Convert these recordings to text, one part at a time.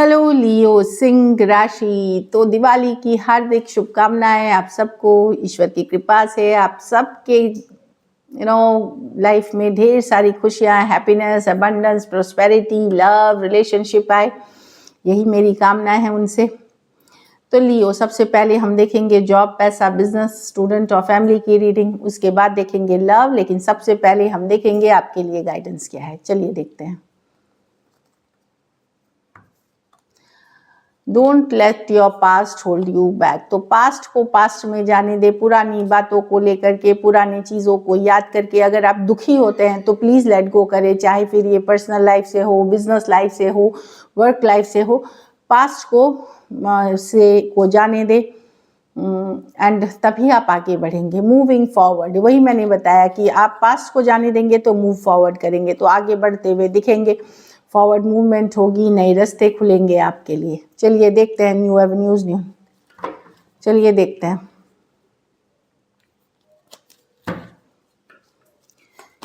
Hello लियो सिंह राशि। तो दिवाली की हार्दिक शुभकामनाएं आप सबको। ईश्वर की कृपा से आप सबके लाइफ में ढेर सारी खुशियां, happiness, abundance, prosperity, love, relationship आए, यही मेरी कामना है उनसे। तो लियो, सबसे पहले हम देखेंगे जॉब, पैसा, बिजनेस, स्टूडेंट और फैमिली की रीडिंग। उसके बाद देखेंगे लव, लेकिन सबसे पहले हम देखेंगे आपके लिए गाइडेंस क्या है। चलिए देखते हैं। Don't let your past hold you back. तो पास्ट को पास्ट में जाने दे। पुरानी बातों को लेकर के, पुरानी चीज़ों को याद करके अगर आप दुखी होते हैं तो प्लीज़ लेट गो करें, चाहे फिर ये पर्सनल लाइफ से हो, बिजनेस लाइफ से हो, वर्क लाइफ से हो। पास्ट को जाने दे एंड तभी आप आगे बढ़ेंगे। मूविंग फॉरवर्ड, वही मैंने बताया कि आप पास्ट को जाने देंगे तो मूव फॉरवर्ड करेंगे, तो आगे बढ़ते हुए दिखेंगे, फॉरवर्ड मूवमेंट होगी, नए रास्ते खुलेंगे आपके लिए। चलिए देखते हैं न्यू एवेन्यूज न्यू। चलिए देखते हैं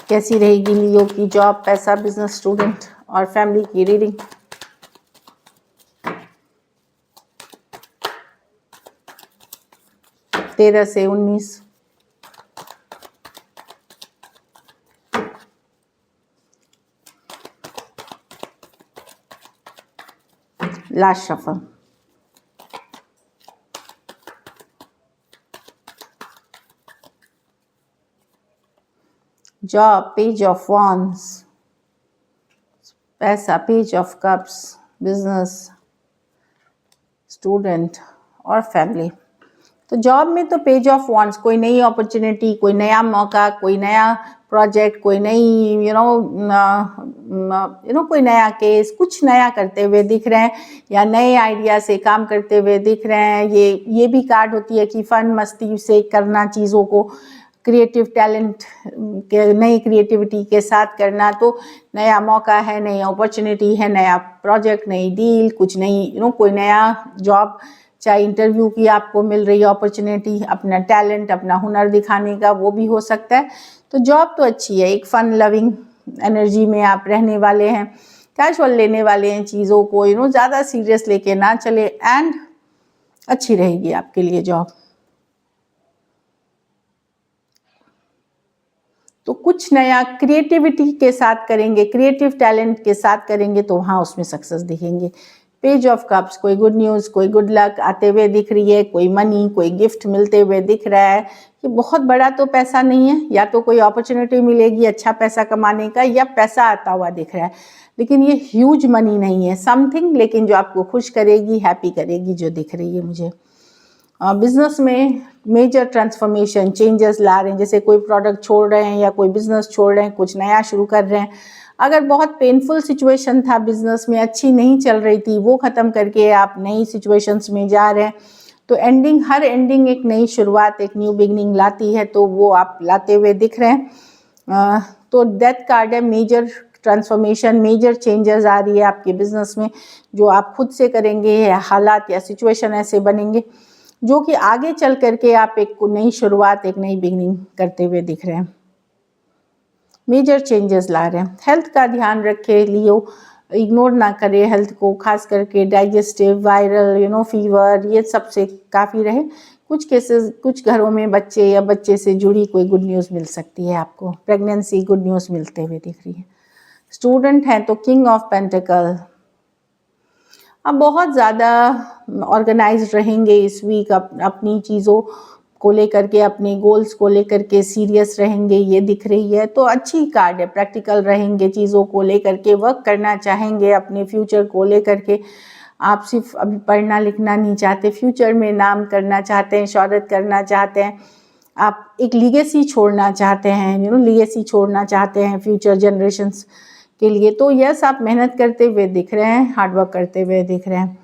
कैसी रहेगी लियो की जॉब, पैसा, बिजनेस, स्टूडेंट और फैमिली की रीडिंग। तेरह से 19। Last shuffle. Job, page of wands, पैसा, page of cups, business, student और फैमिली। तो जॉब में तो पेज ऑफ वॉन्ड्स, कोई नई अपॉर्चुनिटी, कोई नया मौका, कोई नया प्रोजेक्ट, कोई नई कोई नया केस, कुछ नया करते हुए दिख रहे हैं या नए आइडिया से काम करते हुए दिख रहे हैं। ये भी कार्ड होती है कि फन मस्ती से करना चीज़ों को, क्रिएटिव टैलेंट के, नई क्रिएटिविटी के साथ करना। तो नया मौका है, नई अपॉर्चुनिटी है, नया प्रोजेक्ट, नई डील, कुछ नई कोई नया जॉब, चाहे इंटरव्यू की आपको मिल रही है अपॉर्चुनिटी, अपना टैलेंट, अपना हुनर दिखाने का, वो भी हो सकता है। तो जॉब तो अच्छी है, एक फन लविंग एनर्जी में आप रहने वाले हैं, कैजुअल लेने वाले हैं चीज़ों को, ज़्यादा सीरियस लेके ना चले, एंड अच्छी रहेगी आपके लिए जॉब। तो कुछ नया क्रिएटिविटी के साथ करेंगे, क्रिएटिव टैलेंट के साथ करेंगे तो वहाँ उसमें सक्सेस दिखेंगे। पेज ऑफ कप्स, कोई गुड न्यूज़, कोई गुड लक आते हुए दिख रही है, कोई मनी, कोई गिफ्ट मिलते हुए दिख रहा है। ये बहुत बड़ा तो पैसा नहीं है, या तो कोई अपॉर्चुनिटी मिलेगी अच्छा पैसा कमाने का, या पैसा आता हुआ दिख रहा है, लेकिन ये ह्यूज मनी नहीं है, समथिंग, लेकिन जो आपको खुश करेगी, हैप्पी करेगी, जो दिख रही है मुझे। बिजनेस में मेजर ट्रांसफॉर्मेशन, चेंजेस ला रहे हैं, जैसे कोई प्रोडक्ट छोड़ रहे हैं या कोई बिजनेस छोड़ रहे हैं, कुछ नया शुरू कर रहे हैं। अगर बहुत पेनफुल सिचुएशन था बिजनेस में, अच्छी नहीं चल रही थी, वो ख़त्म करके आप नई सिचुएशंस में जा रहे हैं। तो हर एंडिंग एक नई शुरुआत, एक न्यू बिगनिंग लाती है, तो वो आप लाते हुए दिख रहे हैं। तो डेथ कार्ड है, मेजर ट्रांसफॉर्मेशन, मेजर चेंजेस आ रही है आपके बिजनेस में, जो आप खुद से करेंगे, या हालात या सिचुएशन ऐसे बनेंगे जो कि आगे चल करके आप एक नई शुरुआत, एक नई बिगनिंग करते हुए दिख रहे हैं। मेजर चेंजेस ला रहे हैं। हेल्थ का ध्यान रखें लियो, इग्नोर ना करें हेल्थ को, खास करके डाइजेस्टिव, वायरल, फीवर, ये सबसे काफ़ी रहे। कुछ केसेस, कुछ घरों में बच्चे या बच्चे से जुड़ी कोई गुड न्यूज़ मिल सकती है आपको। प्रेगनेंसी गुड न्यूज़ मिलते हुए दिख रही है। स्टूडेंट हैं तो किंग ऑफ पेंटिकल, अब बहुत ज़्यादा ऑर्गेनाइज्ड रहेंगे इस वीक, अपनी चीज़ों को लेकर के, अपने गोल्स को लेकर के सीरियस रहेंगे, ये दिख रही है। तो अच्छी कार्ड है, प्रैक्टिकल रहेंगे, चीज़ों को लेकर के वर्क करना चाहेंगे, अपने फ्यूचर को लेकर के। आप सिर्फ अभी पढ़ना लिखना नहीं चाहते, फ्यूचर में नाम करना चाहते हैं, शोहरत करना चाहते हैं, आप एक लीगेसी छोड़ना चाहते हैं, लीगेसी छोड़ना चाहते हैं फ्यूचर जनरेशन्स के लिए। तो यस, आप मेहनत करते हुए दिख रहे हैं, हार्डवर्क करते हुए दिख रहे हैं।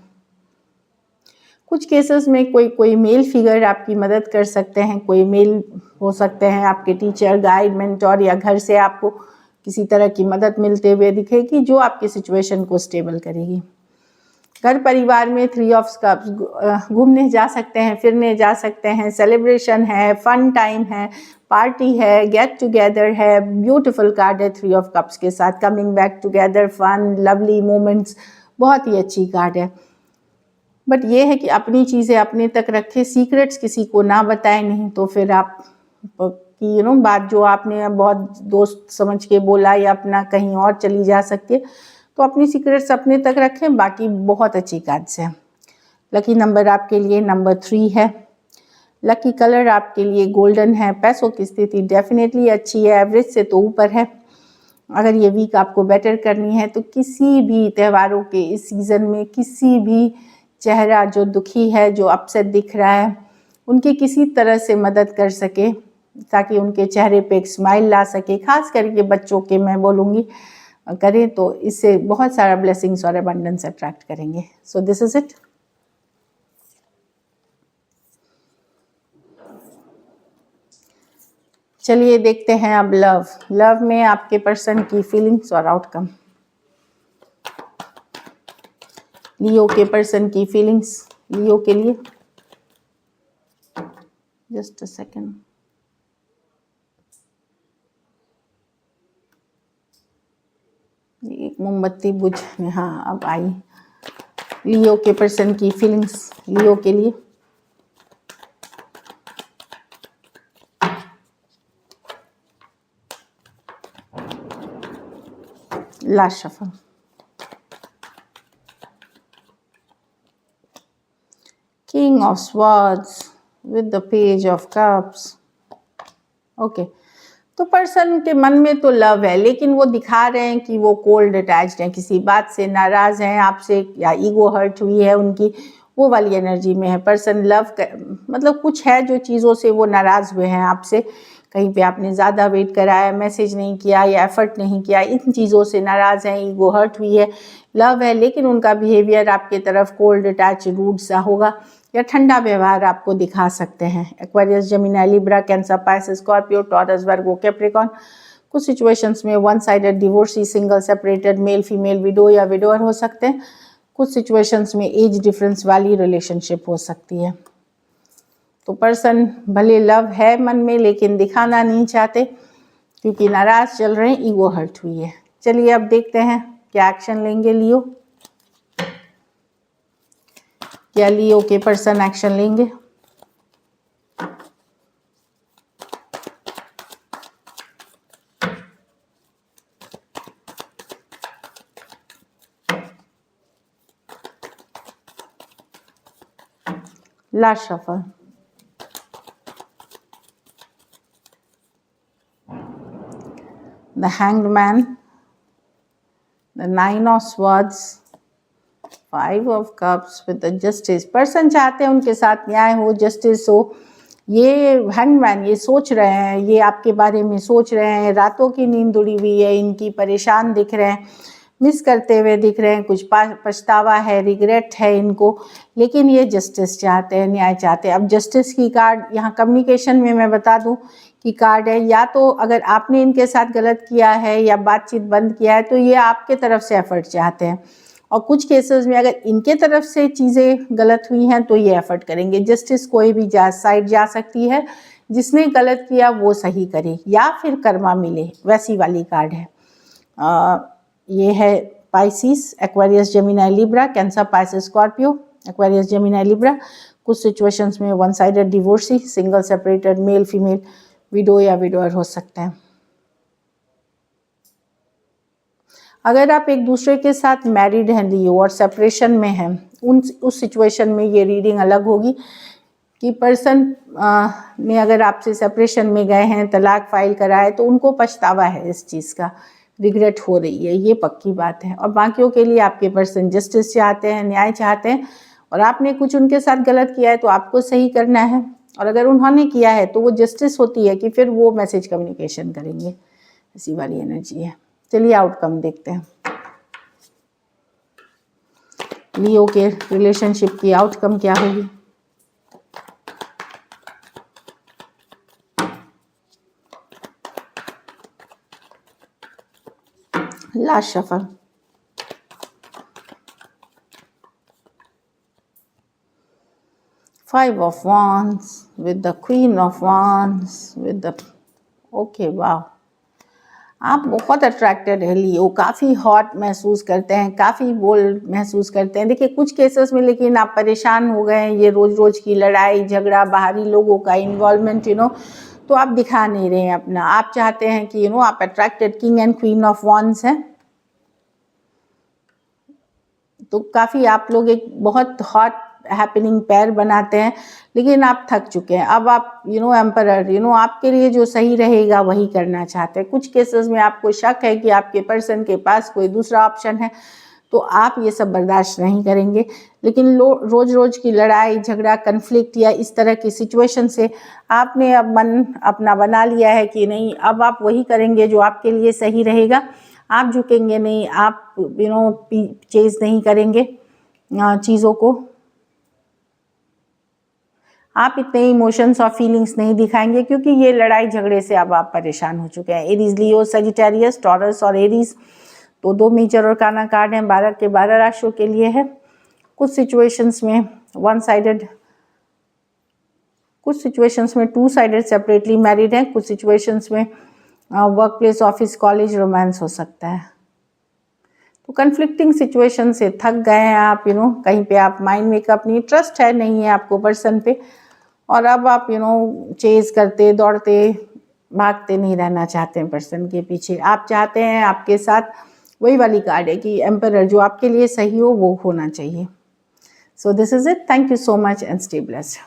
कुछ केसेस में कोई मेल फिगर आपकी मदद कर सकते हैं, कोई मेल हो सकते हैं आपके टीचर, गाइड, मेंटोर, या घर से आपको किसी तरह की मदद मिलते हुए दिखेगी जो आपकी सिचुएशन को स्टेबल करेगी। घर परिवार में 3 ऑफ कप्स, घूमने जा सकते हैं, फिरने जा सकते हैं, सेलिब्रेशन है, फन टाइम है, पार्टी है, गेट टुगेदर है। ब्यूटीफुल कार्ड है 3 ऑफ कप्स के साथ, coming back together, fun, lovely moments, बहुत ही अच्छी कार्ड है। बट ये है कि अपनी चीज़ें अपने तक रखें, सीक्रेट्स किसी को ना बताएं, नहीं तो फिर आप की बात जो आपने बहुत दोस्त समझ के बोला या अपना कहीं और चली जा सकती है, तो अपनी सीक्रेट्स अपने तक रखें। बाकी बहुत अच्छी कार्ड्स हैं। लकी नंबर आपके लिए नंबर 3 है। लकी कलर आपके लिए गोल्डन है। पैसों की स्थिति डेफिनेटली अच्छी है, एवरेज से तो ऊपर है। अगर ये वीक आपको बेटर करनी है तो किसी भी त्योहारों के इस सीज़न में किसी भी चेहरा जो दुखी है, जो अपसेट दिख रहा है, उनकी किसी तरह से मदद कर सके ताकि उनके चेहरे पे एक स्माइल ला सके। खास करके बच्चों के मैं बोलूँगी करें तो इससे बहुत सारा ब्लेसिंग्स और अबंडेंस अट्रैक्ट करेंगे। So this is it. चलिए देखते हैं अब लव में आपके पर्सन की फीलिंग्स और आउटकम। लियो के पर्सन की फीलिंग्स लियो के लिए। Just a second. एक मोमबत्ती बुझ, हाँ अब आई। लियो के पर्सन की फीलिंग्स लियो के लिए। Last shuffle. King of swords with the page of cups. Okay, तो पर्सन के मन में तो लव है, लेकिन वो दिखा रहे हैं कि वो कोल्ड अटैच्ड हैं, किसी बात से नाराज़ हैं आपसे, या ईगो हर्ट हुई है उनकी, वो वाली एनर्जी में है पर्सन। मतलब कुछ है जो चीज़ों से वो नाराज़ हुए हैं आपसे। कहीं पे आपने ज़्यादा वेट कराया, मैसेज नहीं किया या एफर्ट नहीं किया, इन चीज़ों से नाराज़ हैं, ईगो हर्ट हुई है। लव है, लेकिन उनका बिहेवियर आपके तरफ कोल्ड अटैच रूड सा होगा या ठंडा व्यवहार आपको दिखा सकते हैं। Aquarius, Gemini, Libra, Cancer, Pisces, Scorpio, Taurus, Virgo, Capricorn. कुछ सिचुएशंस में one sided divorcee, single, separated, male female, widow या विडोअर हो सकते हैं। कुछ सिचुएशंस में एज डिफरेंस वाली रिलेशनशिप हो सकती है। तो पर्सन भले लव है मन में, लेकिन दिखाना नहीं चाहते क्योंकि नाराज चल रहे हैं, ईगो हर्ट हुई है। चलिए अब देखते हैं क्या एक्शन लेंगे लियो। क्या लियो के पर्सन एक्शन लेंगे? Last shuffle. The Hanged Man, the Nine of Swords, Five of Cups with the Justice। Person चाहते हैं उनके साथ न्याय हो, जस्टिस हो। ये हैंग्ड मैन ये सोच रहे हैं, ये आपके बारे में सोच रहे हैं, रातों की नींद उड़ी हुई है इनकी, परेशान दिख रहे हैं, मिस करते हुए दिख रहे हैं, कुछ पछतावा है, रिग्रेट है इनको, लेकिन ये जस्टिस चाहते हैं, न्याय चाहते हैं। अब जस्टिस की कार्ड यहाँ कम्युनिकेशन में मैं बता दूँ की कार्ड है, या तो अगर आपने इनके साथ गलत किया है या बातचीत बंद किया है तो ये आपके तरफ से एफर्ट चाहते हैं, और कुछ केसेस में अगर इनके तरफ से चीज़ें गलत हुई हैं तो ये एफर्ट करेंगे। जस्टिस कोई भी साइड जा सकती है, जिसने गलत किया वो सही करे या फिर कर्मा मिले, वैसी वाली कार्ड है। ये है Pisces, Aquarius, Gemini, Libra, cancer, Pisces, Scorpio, Aquarius, Gemini, Libra. कुछ सिचुएशंस में one sided divorcee, single, separated, male female, widow या विडोअर हो सकते हैं। अगर आप एक दूसरे के साथ मैरिड हैं लियो और सेपरेशन में हैं, उस सिचुएशन में ये रीडिंग अलग होगी कि पर्सन ने अगर आपसे सेपरेशन में गए हैं, तलाक फाइल करा है, तो उनको पछतावा है, इस चीज़ का रिग्रेट हो रही है, ये पक्की बात है। और बाकियों के लिए आपके पर्सन जस्टिस चाहते हैं, न्याय चाहते हैं, और आपने कुछ उनके साथ गलत किया है तो आपको सही करना है, और अगर उन्होंने किया है तो वो जस्टिस होती है कि फिर वो मैसेज कम्युनिकेशन करेंगे, इसी वाली एनर्जी है। चलिए आउटकम देखते हैं लियो के रिलेशनशिप की आउटकम क्या होगी। Last shuffle. Five of Wands with the Queen of Wands with the, okay, wow, आप बहुत अट्रैक्टेड है लियो, काफ़ी हॉट महसूस करते हैं, काफ़ी बोल्ड महसूस करते हैं। देखिए कुछ केसेस में लेकिन आप परेशान हो गए हैं, ये रोज़ रोज़ की लड़ाई झगड़ा, बाहरी लोगों का इन्वॉल्वमेंट तो आप दिखा नहीं रहे हैं अपना। आप चाहते हैं कि आप attracted king and queen of wands हैं, तो काफ़ी आप लोग एक बहुत हॉट हैपनिंग पैर बनाते हैं, लेकिन आप थक चुके हैं। अब आप एम्परर आपके लिए जो सही रहेगा वही करना चाहते हैं। कुछ केसेस में आपको शक है कि आपके पर्सन के पास कोई दूसरा ऑप्शन है, तो आप ये सब बर्दाश्त नहीं करेंगे। लेकिन रोज़ रोज़ की लड़ाई झगड़ा कन्फ्लिक्ट या इस तरह की सिचुएशन से आपने अब मन अपना बना लिया है कि नहीं, अब आप वही करेंगे जो आपके लिए सही रहेगा। आप झुकेंगे नहीं, आप चेज़ नहीं करेंगे चीज़ों को, आप इतने इमोशंस और फीलिंग्स नहीं दिखाएंगे, क्योंकि ये लड़ाई झगड़े से अब आप परेशान हो चुके हैं। एरीज, लियो, सजिटेरियस, टॉरस और एरीज तो 2 मेजर और काना कार्ड हैं, 12 के 12 राशियों के लिए है। कुछ सिचुएशंस में वन साइडेड, कुछ सिचुएशंस में 2 साइडेड सेपरेटली मैरिड हैं, कुछ सिचुएशंस में work place, office, college, romance हो सकता है। तो कन्फ्लिक्टिंग सिचुएशन से थक गए हैं आप, कहीं पे आप माइंड मेकअप नहीं, ट्रस्ट है नहीं है आपको पर्सन पे, और अब आप चेज करते दौड़ते भागते नहीं रहना चाहते हैं पर्सन के पीछे। आप चाहते हैं आपके साथ वही वाली कार्ड है कि एम्परर, जो आपके लिए सही हो वो होना चाहिए। So this is it. Thank you so much and stay blessed.